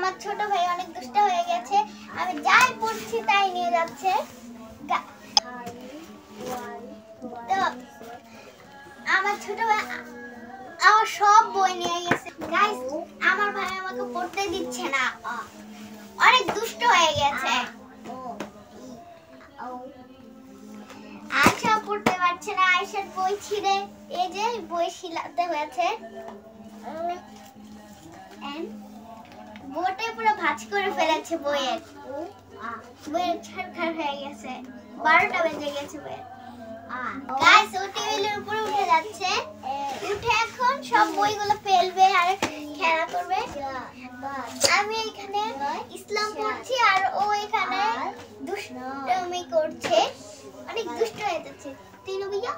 আমার ছোট ভাই অনেক দুষ্ট হয়ে গেছে, আমি যাই পড়ছি তাই নিয়ে যাচ্ছে। তো আমার ছোট ভাই আমার সব বই নিয়ে গেছে। গাইস, আমার ভাই আমাকে পড়তে দিচ্ছে না, অনেক দুষ্ট হয়ে গেছে। আয়শা পড়তে পারছে না, আয়শার বই ছিঁড়ে এই যে বই শিলাতে হয়েছে, বোটে পুরো ভাঁজ করে ফেলেছে বইয়ের ছাড়খাড় হয়ে গেছে। 12টা বেজে গেছে বইয়ের। গাইস, ও টেবিলের উপরে উঠে যাচ্ছে, উঠে এখন সব বইগুলো ফেলবে আর খেলা করবে। আমি এখানে ইসলাম পড়ছি আর ও এখানে দুষ্টুমি করছে, অনেক দুষ্ট হয়ে যাচ্ছে। তিনু ভাইয়া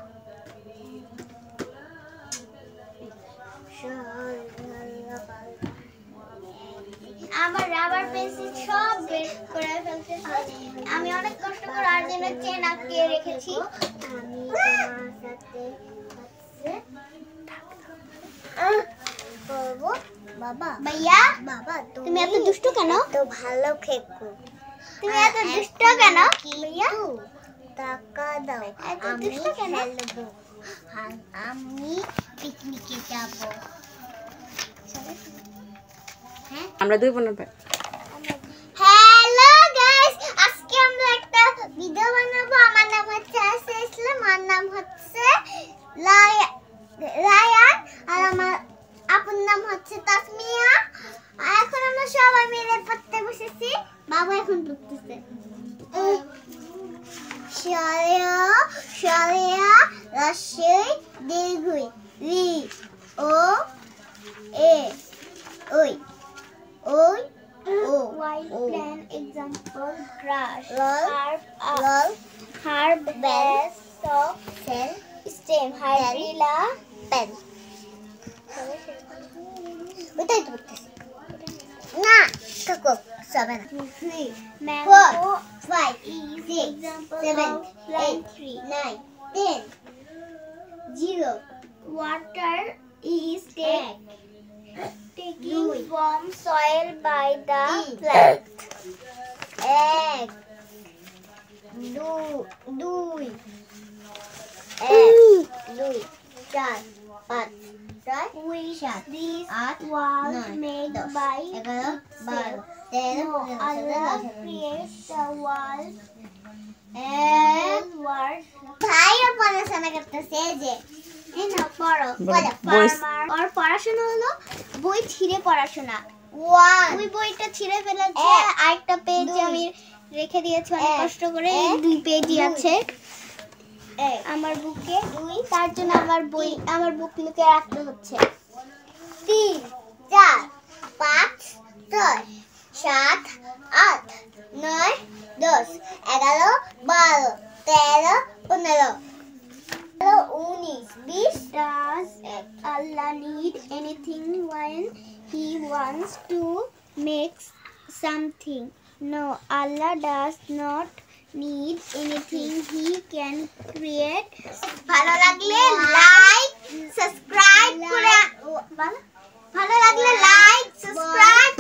আমার রাবার পেন্সিল সব বের করে ফেলতেছে। আমি অনেক কষ্ট করে আর্জেন্টিনার চেন আটকে রেখেছি। আমি তোমার সাথে করব। বাবা ভাইয়া, বাবা তুমি এত দুষ্ট কেন? তো ভালো খেকো, তুমি এত দুষ্ট কেন ভাইয়া? টাকা দাও, আমি খেলবো, আমি পিকনিকে যাব। আমরা দুই বোনের ভাই। হ্যালো গাইস, আজকে আমরা একটা ভিডিও বানাবো। আমার নাম হচ্ছে আসা ইসলাম, আর নাম হচ্ছে রায়ান, আর আমার আপুর নাম হচ্ছে তাসমিয়া। আর এখন আমরা সবাই মিলে পড়তে বসেছি। বাবা এখন পড়তেছে। শায়া শায়া রাশি দীর্ঘই রি ও এ ওই ওই ও plan example grass herb bell sock cell stem hydrilla pen। ওটাই তো বলতেছি না, কাকু সবে না। 3 mango 5 6 7 8 9 10 0 water is taking from soil by the plant। 1 2 4 5 which these walls made by itself। No Allah creates the walls and words। ভাইয়া পড়াশোনা করতেছে যে এই না পড়ো আর পড়াশোনা হলো বই ছিঁড়ে পড়াশোনা। ওই বইটা ছিঁড়ে ফেলেছে, আরেকটা পেজ আমি রেখে দিয়েছি অনেক কষ্ট করে, এই 2 পেজই আছে আমার বুকে। তার জন্য আমার বুক লুকিয়ে রাখতে হচ্ছে। 3 4 5 6 7 8 9 10 11 12 13 15 19 20। Does Allah need anything when He wants to make something? No, Allah does not need anything. He can create। ভালো লাগলে লাইক সাবস্ক্রাইব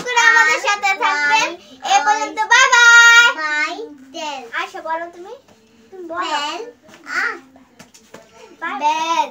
করে আমাদের সাথে থাকবেন। এই পর্যন্ত বাই বাই। আয়শা বলো তুমি বলো। বেল।